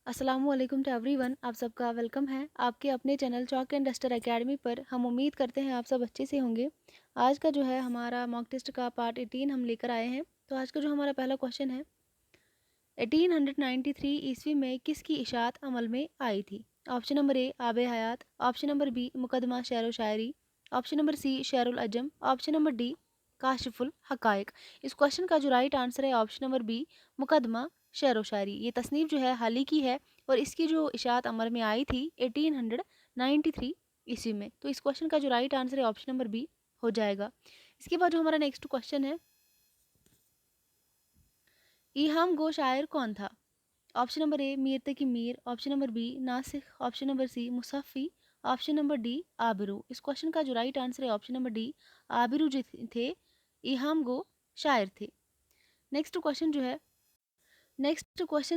अस्सलामुअलैकुम to everyone. आप सबका वेलकम है आपके अपने channel chalk and duster academy पर। हम उम्मीद करते हैं आप सब अच्छे से होंगे। आज का जो है हमारा मॉक टेस्ट का पार्ट 18 हम लेकर आए हैं। तो आज का जो हमारा पहला क्वेश्चन है, 1893 ईस्वी में किसकी इशाअत अमल में आई थी? ऑप्शन नंबर ए आब हयात, ऑप्शन नंबर बी मुकदमा शेर व शायरी, ऑप्शन नंबर सी शेरुल अजम, ऑप्शन नंबर डी काशिफुल हकायक। इस क्वेश्चन का जो राइट आंसर है ऑप्शन नंबर बी मुकदमा शेर व शायरी। ये तसनीफ जो है हाल ही की है और इसकी जो इशाअत अमल में आई थी 1893 ईस्वी में। तो इस क्वेश्चन का जो राइट आंसर है ऑप्शन नंबर बी हो जाएगा। इसके बाद जो हमारा नेक्स्ट क्वेश्चन है, इल्हाम गो शायर कौन था? Option number A Mir Taqi Mir, option number B Nasikh, option number C Mushafi, option number D Abru. इस क्वेश्चन का जो राइट आंसर है ऑप्शन नंबर डी आबिरू जो थे इल्हाम गो शायर थे। नेक्स्ट क्वेश्चन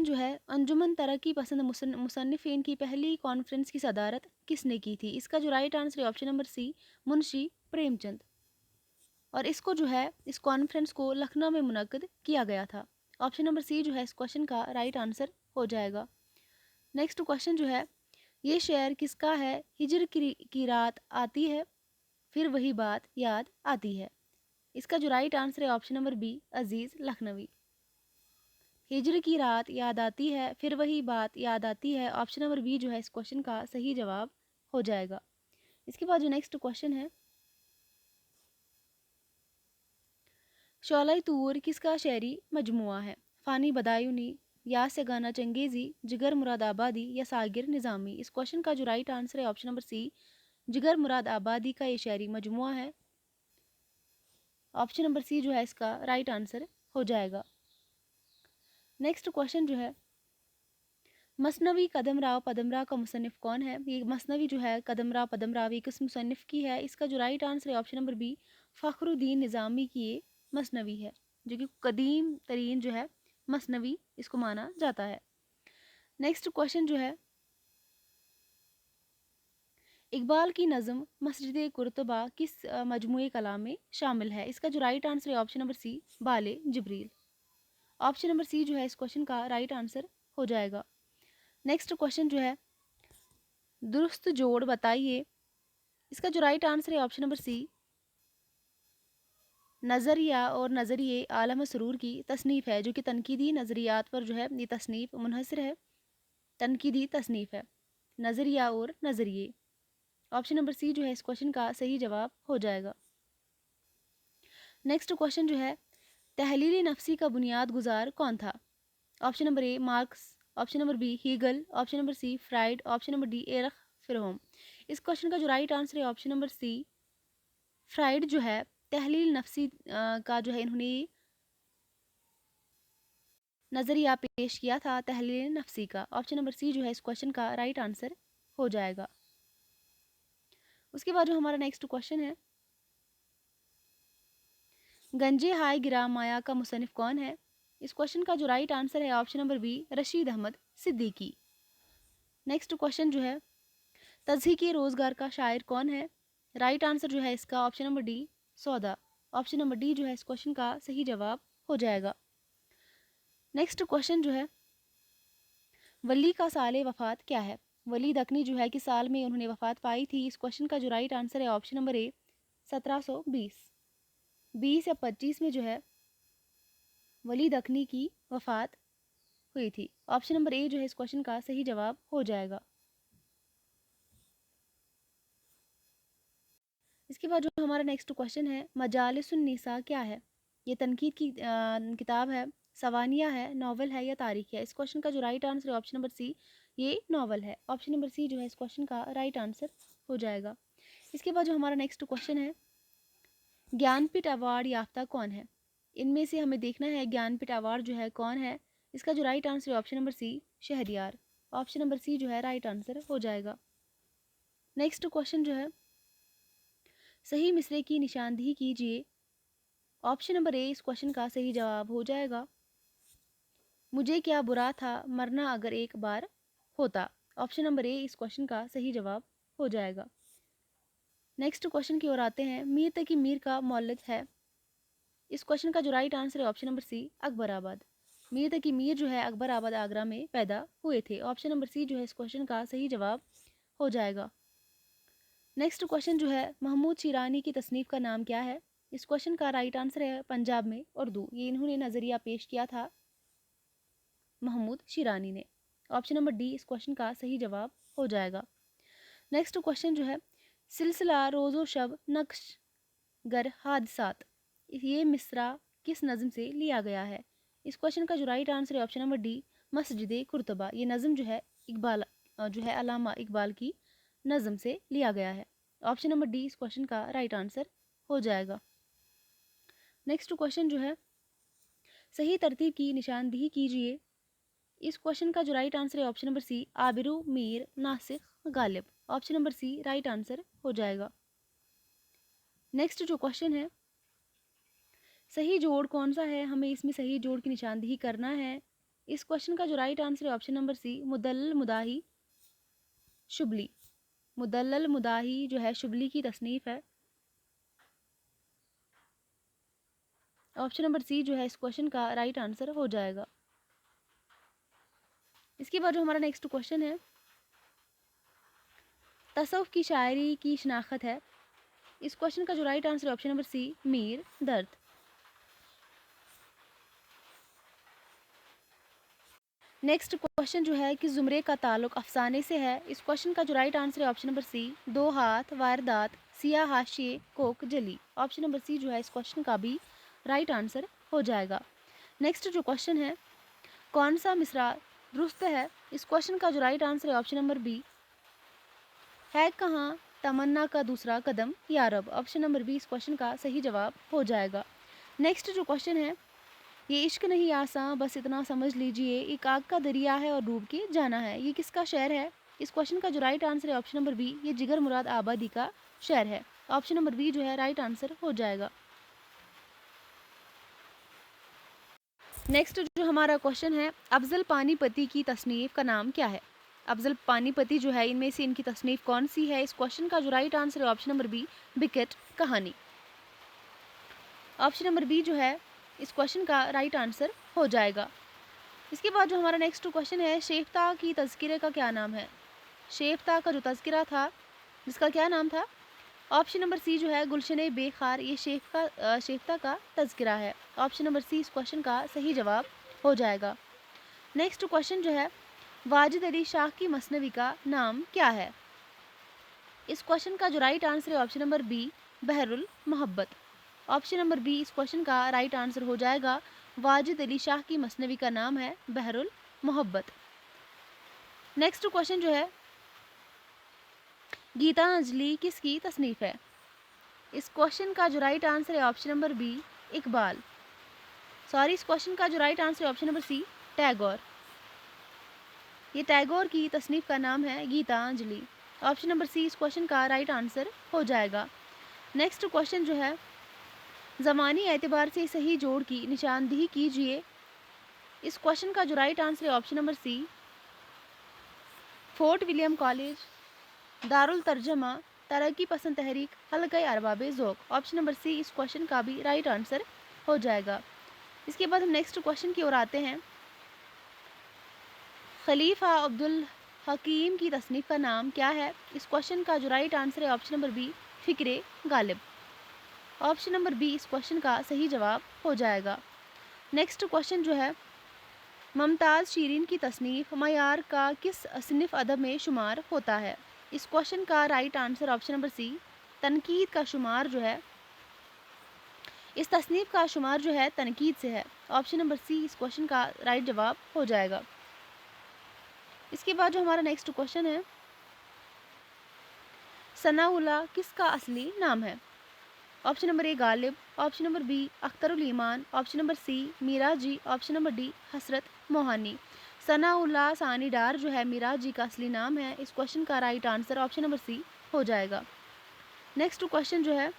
जो है अंजुमन तरक्की पसंद मुसन्निफ़ीन की पहली कॉन्फ्रेंस की सदारत किसने की थी? इसका जो राइट आंसर है option number C Munshi Premchand. और इसको जो है इस कॉन्फ्रेंस को लखनऊ में मुनक्किद किया गया था। ऑप्शन नंबर सी जो है इस क्वेश्चन का राइट आंसर हो जाएगा। नेक्स्ट क्वेश्चन जो है, ये शेर किसका है? हिजर की रात आती है फिर वही बात याद आती है। इसका जो राइट आंसर है ऑप्शन नंबर बी अजीज़ लखनवी। हिजर की रात याद आती है फिर वही बात याद आती है, ऑप्शन नंबर बी जो है इस क्वेश्चन का सही जवाब हो जाएगा। इसके बाद जो नेक्स्ट क्वेश्चन है, शोला तूर किसका शेरी मजमुआ है? फ़ानी बदायूनी, या से गाना चंगेज़ी, जिगर मुराद आबादी या सागिर निज़ामी। इस क्वेश्चन का जो राइट आंसर है ऑप्शन नंबर सी जिगर मुराद आबादी का ये शेरी मजमुआ है। ऑप्शन नंबर सी जो है इसका राइट आंसर हो जाएगा। नेक्स्ट क्वेश्चन जो है, मसनवी कदमराव पदमराव का मुसन्निफ़ कौन है? ये मसनवी जो है कदमराव पदमराव ये किस मुसन्निफ़ की है? इसका जो राइट आंसर है ऑप्शन नंबर बी फ़खरुद्दीन निज़ामी की ये मसनवी है, जो कि कदीम तरीन जो है मसनवी इसको माना जाता है। नेक्स्ट क्वेश्चन जो है, इकबाल की नज़म मस्जिद कुर्तबा किस मजमूए कलाम में शामिल है? इसका जो राइट आंसर है ऑप्शन नंबर सी बाले जिब्रील। ऑप्शन नंबर सी जो है इस क्वेश्चन का राइट आंसर हो जाएगा। नेक्स्ट क्वेश्चन जो है, दुरुस्त जोड़ बताइए। इसका जो राइट आंसर है ऑप्शन नंबर सी नज़रिया और नज़रिए आलम सरूर की तसनीफ़ है, जो कि तनकीदी नज़रियात पर जो है ये तसनीफ़ मुनहसर है, तनकीदी तसनीफ़ है नज़रिया और नज़रिए। ऑप्शन नंबर सी जो है इस क्वेश्चन का सही जवाब हो जाएगा। नेक्स्ट क्वेश्चन जो है, तहलील नफसी का बुनियाद गुजार कौन था? Option number A Marx, option number B Hegel, option number C Freud, option number D Erich Fromm. इस क्वेश्चन का जो राइट आंसर है ऑप्शन नंबर सी फ्राइड जो है तहलील नफसी का जो है इन्होंने नज़रिया पेश किया था तहलील नफसी का। ऑप्शन नंबर सी जो है इस क्वेश्चन का राइट आंसर हो जाएगा। उसके बाद जो हमारा नेक्स्ट क्वेश्चन है, गंजे हाय गिरा माया का मुसन्निफ कौन है? इस क्वेश्चन का जो राइट आंसर है option number B Rashid Ahmad Siddiqui. Next question जो है, तज़हीकी रोज़गार का शायर कौन है? राइट आंसर जो है इसका ऑप्शन नंबर डी सौदा। ऑप्शन नंबर डी जो है इस क्वेश्चन का सही जवाब हो जाएगा। नेक्स्ट क्वेश्चन जो है, वली का साल वफ़ात क्या है? वली दकनी जो है कि साल में उन्होंने वफ़ात पाई थी? इस क्वेश्चन का जो राइट आंसर है ऑप्शन नंबर ए 1720। 20 या 25 में जो है वली दकनी की वफ़ात हुई थी। ऑप्शन नंबर ए जो है इस क्वेश्चन का सही जवाब हो जाएगा। इसके बाद जो हमारा नेक्स्ट क्वेश्चन है, मजालिसुन्निसा क्या है? ये तनकीद की किताब है, सवानिया है, नावल है या तारीख है? इस क्वेश्चन का जो राइट आंसर है ऑप्शन नंबर सी ये नावल है। ऑप्शन नंबर सी जो है इस क्वेश्चन का राइट आंसर हो जाएगा। इसके बाद जो हमारा नेक्स्ट क्वेश्चन है, ज्ञानपीठ अवार्ड याफ्ता कौन है? इनमें से हमें देखना है ज्ञानपीठ अवार्ड जो है कौन है। इसका जो राइट आंसर है option number C Shahryar. Option number C जो है राइट आंसर हो जाएगा। नेक्स्ट क्वेश्चन जो है, सही मिसरे की निशानदेही कीजिए। ऑप्शन नंबर ए इस क्वेश्चन का सही जवाब हो जाएगा। मुझे क्या बुरा था मरना अगर एक बार होता। ऑप्शन नंबर ए इस क्वेश्चन का सही जवाब हो जाएगा। नेक्स्ट क्वेश्चन की ओर आते हैं, मीर तकी मीर का मौलिद है? इस क्वेश्चन का जो राइट आंसर है option number C Akbarabad. Mir Taqi Mir जो है अकबर आबाद आगरा में पैदा हुए थे। ऑप्शन नंबर सी जो है इस क्वेश्चन का सही जवाब हो जाएगा। नेक्स्ट क्वेश्चन जो है महमूद शिरानी की तसनीफ का नाम क्या है? इस क्वेश्चन का राइट आंसर है पंजाब में उर्दू। ये इन्होंने नज़रिया पेश किया था महमूद शिरानी ने। ऑप्शन नंबर डी इस क्वेश्चन का सही जवाब हो जाएगा। नेक्स्ट क्वेश्चन जो है सिलसिला रोज़ो शब नक्श गर हादसात, ये मिसरा किस नज़म से लिया गया है? इस क्वेश्चन का जो राइट आंसर है ऑप्शन नंबर डी मस्जिद कुर्तबा। ये नज़म जो है इकबाल जो है अलामा इकबाल की नज़म से लिया गया है। ऑप्शन नंबर डी इस क्वेश्चन का राइट आंसर हो जाएगा। नेक्स्ट क्वेश्चन जो है सही तरतीब की निशानदेही कीजिए। इस क्वेश्चन का जो राइट आंसर है option number C Abru Mir Nasikh Ghalib. Option number C right answer हो जाएगा। नेक्स्ट जो क्वेश्चन है सही जोड़ कौन सा है? हमें इसमें सही जोड़ की निशानदेही करना है। इस क्वेश्चन का जो राइट आंसर है ऑप्शन नंबर सी मुदल्लल मुदाही शुबली। मुदल्लल मुदाही जो है शुबली की तसनीफ है। ऑप्शन नंबर सी जो है इस क्वेश्चन का राइट आंसर हो जाएगा। इसके बाद जो हमारा नेक्स्ट क्वेश्चन है तसव्वुफ की शायरी की शनाख्त है। इस क्वेश्चन का जो राइट आंसर है ऑप्शन नंबर सी मीर दर्द। नेक्स्ट क्वेश्चन जो है कि ज़ुमरे का ताल्लुक अफसाने से है। इस क्वेश्चन का जो राइट आंसर है ऑप्शन नंबर सी दो हाथ वारदात सिया हाशिए कोक जली। ऑप्शन नंबर सी जो है इस क्वेश्चन का भी राइट आंसर हो जाएगा। नेक्स्ट जो क्वेश्चन है कौन सा मिसरा दुरुस्त है? इस क्वेश्चन का जो राइट आंसर है ऑप्शन नंबर बी है कहाँ तमन्ना का दूसरा कदम या रब। ऑप्शन नंबर बी इस क्वेश्चन का सही जवाब हो जाएगा। नेक्स्ट जो क्वेश्चन है ये इश्क नहीं आसान बस इतना समझ लीजिए एक आग का दरिया है और डूब के जाना है, ये किसका शेर है? इस क्वेश्चन का जो राइट आंसर है ऑप्शन नंबर बी ये जिगर मुराद आबादी का शेर है। ऑप्शन नंबर बी जो है राइट आंसर हो जाएगा। नेक्स्ट जो हमारा क्वेश्चन है अफजल पानीपति की तसनीफ का नाम क्या है? अफजल पानीपति जो है इनमें से इनकी तसनीफ कौन सी है? इस क्वेश्चन का जो राइट आंसर है ऑप्शन नंबर बी बिकेट कहानी। ऑप्शन नंबर बी जो है इस क्वेश्चन का राइट आंसर हो जाएगा। इसके बाद जो हमारा नेक्स्ट क्वेश्चन है शेफ्ता की तज़किरे का क्या नाम है? शेफ्ता का जो तज़किरा था जिसका क्या नाम था? ऑप्शन नंबर सी जो है गुलशन बेखार, ये शेफ्ता का तज़किरा है। ऑप्शन नंबर सी इस क्वेश्चन का सही जवाब हो जाएगा। नेक्स्ट क्वेश्चन जो है वाजिद अली शाह की मसनवी का नाम क्या है? इस क्वेश्चन का जो राइट आंसर है ऑप्शन नंबर बी बहरुल मोहब्बत। ऑप्शन नंबर बी इस क्वेश्चन का राइट आंसर हो जाएगा। वाजिद अली शाह की मसनवी का नाम है बहरुल मोहब्बत। नेक्स्ट क्वेश्चन जो है गीतांजलि किसकी तसनीफ है? इस क्वेश्चन का जो राइट आंसर है ऑप्शन नंबर बी इकबाल। इस क्वेश्चन का जो राइट आंसर है ऑप्शन नंबर सी टैगोर। ये टैगोर की तसनीफ का नाम है गीतांजलि। ऑप्शन नंबर सी इस क्वेश्चन का राइट आंसर हो जाएगा। नेक्स्ट क्वेश्चन जो है ज़मानी एतबार से सही जोड़ की निशानदेही कीजिए। इस क्वेश्चन का जो राइट आंसर है option number C Fort William College Darul Tarjuma Taraqqi Pasand Tehreek Halqa Arbab Zauq. Option number C इस क्वेश्चन का भी राइट आंसर हो जाएगा। इसके बाद हम नेक्स्ट क्वेश्चन की ओर आते हैं खलीफा अब्दुल हकीम की तसनीफ का नाम क्या है? इस क्वेश्चन का जो राइट आंसर है ऑप्शन नंबर बी फ़िक्रे गालिब। ऑप्शन नंबर बी इस क्वेश्चन का सही जवाब हो जाएगा। नेक्स्ट क्वेश्चन जो है मुमताज़ शीरीन की तसनीफ मयार का किस सिनफ अदब में शुमार होता है? इस क्वेश्चन का right answer option number C तनकीद का शुमार जो है इस तसनीफ का शुमार जो है तनकीद से है। ऑप्शन नंबर सी इस क्वेश्चन का राइट जवाब हो जाएगा। इसके बाद जो हमारा नेक्स्ट क्वेश्चन है सनाउल्लाह किसका असली नाम है? Option number A Ghalib. Option number B Akhtarul Iman. Option number C Meera ji. Option number D Hasrat Mohani. Sanaullah सानी डार जो है मीरा जी का असली नाम है। इस क्वेश्चन का right answer option number C हो जाएगा। नेक्स्ट क्वेश्चन जो है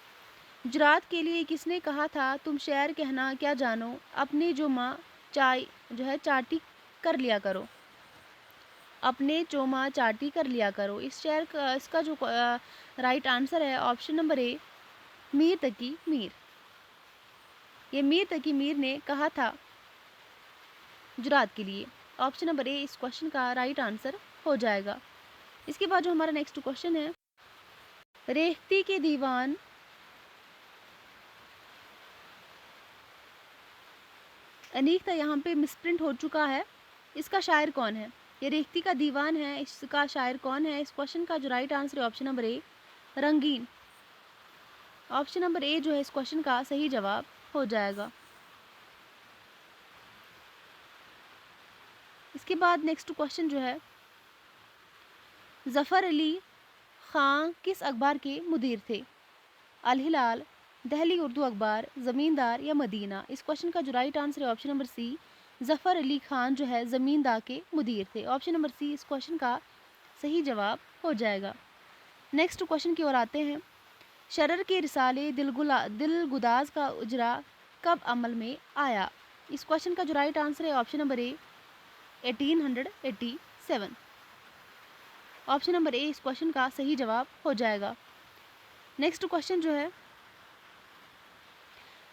जुरात के लिए किसने कहा था तुम शेर कहना क्या जानो अपने जो माँ चाय जो है चाटी कर लिया करो, अपने चोमा चाटी कर लिया करो। इस शेर का इसका जो राइट आंसर है option number A Mir Taqi Mir. ये मीर तकी मीर ने कहा था। जुरात के लिए। ऑप्शन नंबर ए इस क्वेश्चन का राइट आंसर हो जाएगा। इसके बाद जो हमारा नेक्स्ट क्वेश्चन है, रेख्ती के दीवान अनीक था, यहाँ पे मिसप्रिंट हो चुका है। इसका शायर कौन है? ये रेख्ती का दीवान है, इसका शायर कौन है? इस क्वेश्चन का जो राइट आंसर है ऑप्शन नंबर ए रंगीन। ऑप्शन नंबर ए जो है इस क्वेश्चन का सही जवाब हो जाएगा। इसके बाद नेक्स्ट क्वेश्चन जो है, ज़फ़र अली ख़ां किस अखबार के मुदीर थे? अल हिलाल, दहली उर्दू अखबार, ज़मींदार या मदीना? इस क्वेश्चन का जो राइट आंसर है option number C Zafar Ali Khan जो है ज़मींदार के मुदीर थे। ऑप्शन नंबर सी इस क्वेश्चन का सही जवाब हो जाएगा। नेक्स्ट क्वेश्चन की ओर आते हैं, शरर के रिसाले दिलगुदाज का उजरा कब अमल में आया? इस क्वेश्चन का जो राइट आंसर है ऑप्शन नंबर ए 1887। ऑप्शन नंबर ए इस क्वेश्चन का सही जवाब हो जाएगा। नेक्स्ट क्वेश्चन जो है,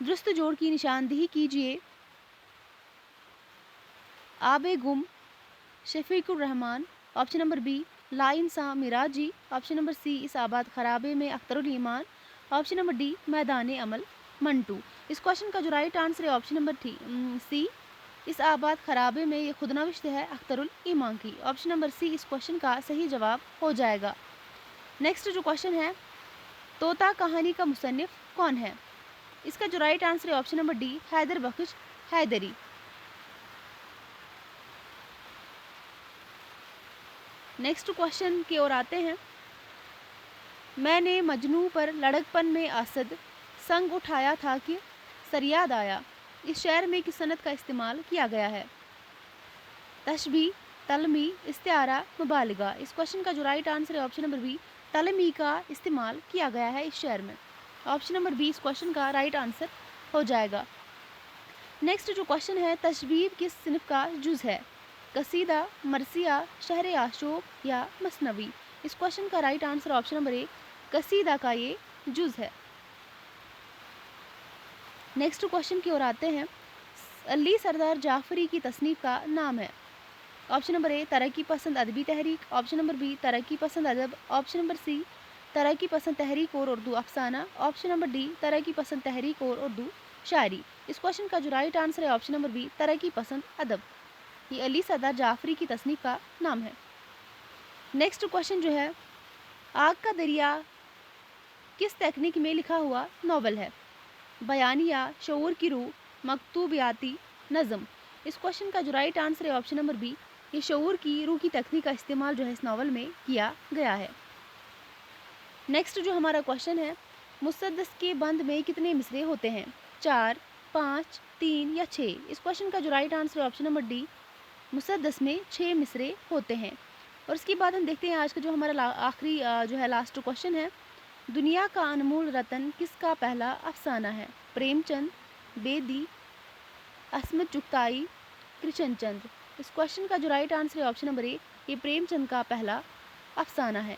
दुरुस्त जोड़ की निशानदेही कीजिए। आबे गुम Shafiqur Rahman. Option number B ला इंसा मिराजी। ऑप्शन नंबर सी इस आबाद खराबे में Akhtarul Iman. Option number D मैदान अमल मंटू। इस क्वेश्चन का जो राइट आंसर है ऑप्शन नंबर सी इस आबाद खराबे में ये खुदनविश्त है अख्तरुल ईमान की। ऑप्शन नंबर सी इस क्वेश्चन का सही जवाब हो जाएगा। नेक्स्ट जो क्वेश्चन है, तोता कहानी का मुसन्निफ कौन है? इसका जो राइट आंसर है ऑप्शन नंबर डी हैदर बख्श हैदरी। नेक्स्ट क्वेश्चन की ओर आते हैं, मैंने मजनू पर लड़कपन में असद संग उठाया था कि सरियाद आया। इस शेर में किस सनत का इस्तेमाल किया गया है? तशबी, तलमी, इस्तिआरा, मुबालिगा। इस क्वेश्चन का जो राइट आंसर है ऑप्शन नंबर बी तलमी का इस्तेमाल किया गया है इस शेर में। ऑप्शन नंबर बी इस क्वेश्चन का राइट आंसर हो जाएगा। नेक्स्ट जो क्वेश्चन है, तशबीब किस सिनफ का जुज़ है? कसीदा, मरसिया, शहर आशूब या मसनवी? इस क्वेश्चन का right answer option number A कसीदा का ये जुज़ है। नेक्स्ट क्वेश्चन की ओर आते हैं, अली सरदार जाफरी की तसनीफ का नाम है? ऑप्शन नंबर ए तरक्की पसंद अदबी तहरीक। ऑप्शन नंबर बी तरक्की पसंद अदब। ऑप्शन नंबर सी तरक्की पसंद तहरीक और उर्दू अफसाना। ऑप्शन नंबर डी तरक्की पसंद तहरीक और उर्दू शायरी। इस क्वेश्चन का जो राइट आंसर है ऑप्शन नंबर बी तरक्की पसंद अदब। ये अली सरदार जाफरी की तसनीफ का नाम है। नेक्स्ट क्वेश्चन जो है, आग का दरिया किस तकनीक में लिखा हुआ नावल है? बयानिया, शऊर की रूह, मकतूबियाती, नज़म? इस क्वेश्चन का जो राइट आंसर है ऑप्शन नंबर बी ये शऊर की रूह की तकनीक का इस्तेमाल जो है इस नावल में किया गया है। नेक्स्ट जो हमारा क्वेश्चन है, मुसद्दस के बंद में कितने मिसरे होते हैं? 4, 5, 3 या 6? इस क्वेश्चन का जो राइट आंसर है ऑप्शन नंबर डी मुसद्दस में 6 मिसरे होते हैं। और इसके बाद हम देखते हैं आज का जो हमारा आखिरी जो है लास्ट क्वेश्चन है, दुनिया का अनमोल रतन किसका पहला अफसाना है? प्रेमचंद, बेदी, अस्मत चुगताई, कृष्णचंद्र? इस क्वेश्चन का जो राइट आंसर है ऑप्शन नंबर ए ये प्रेमचंद का पहला अफसाना है।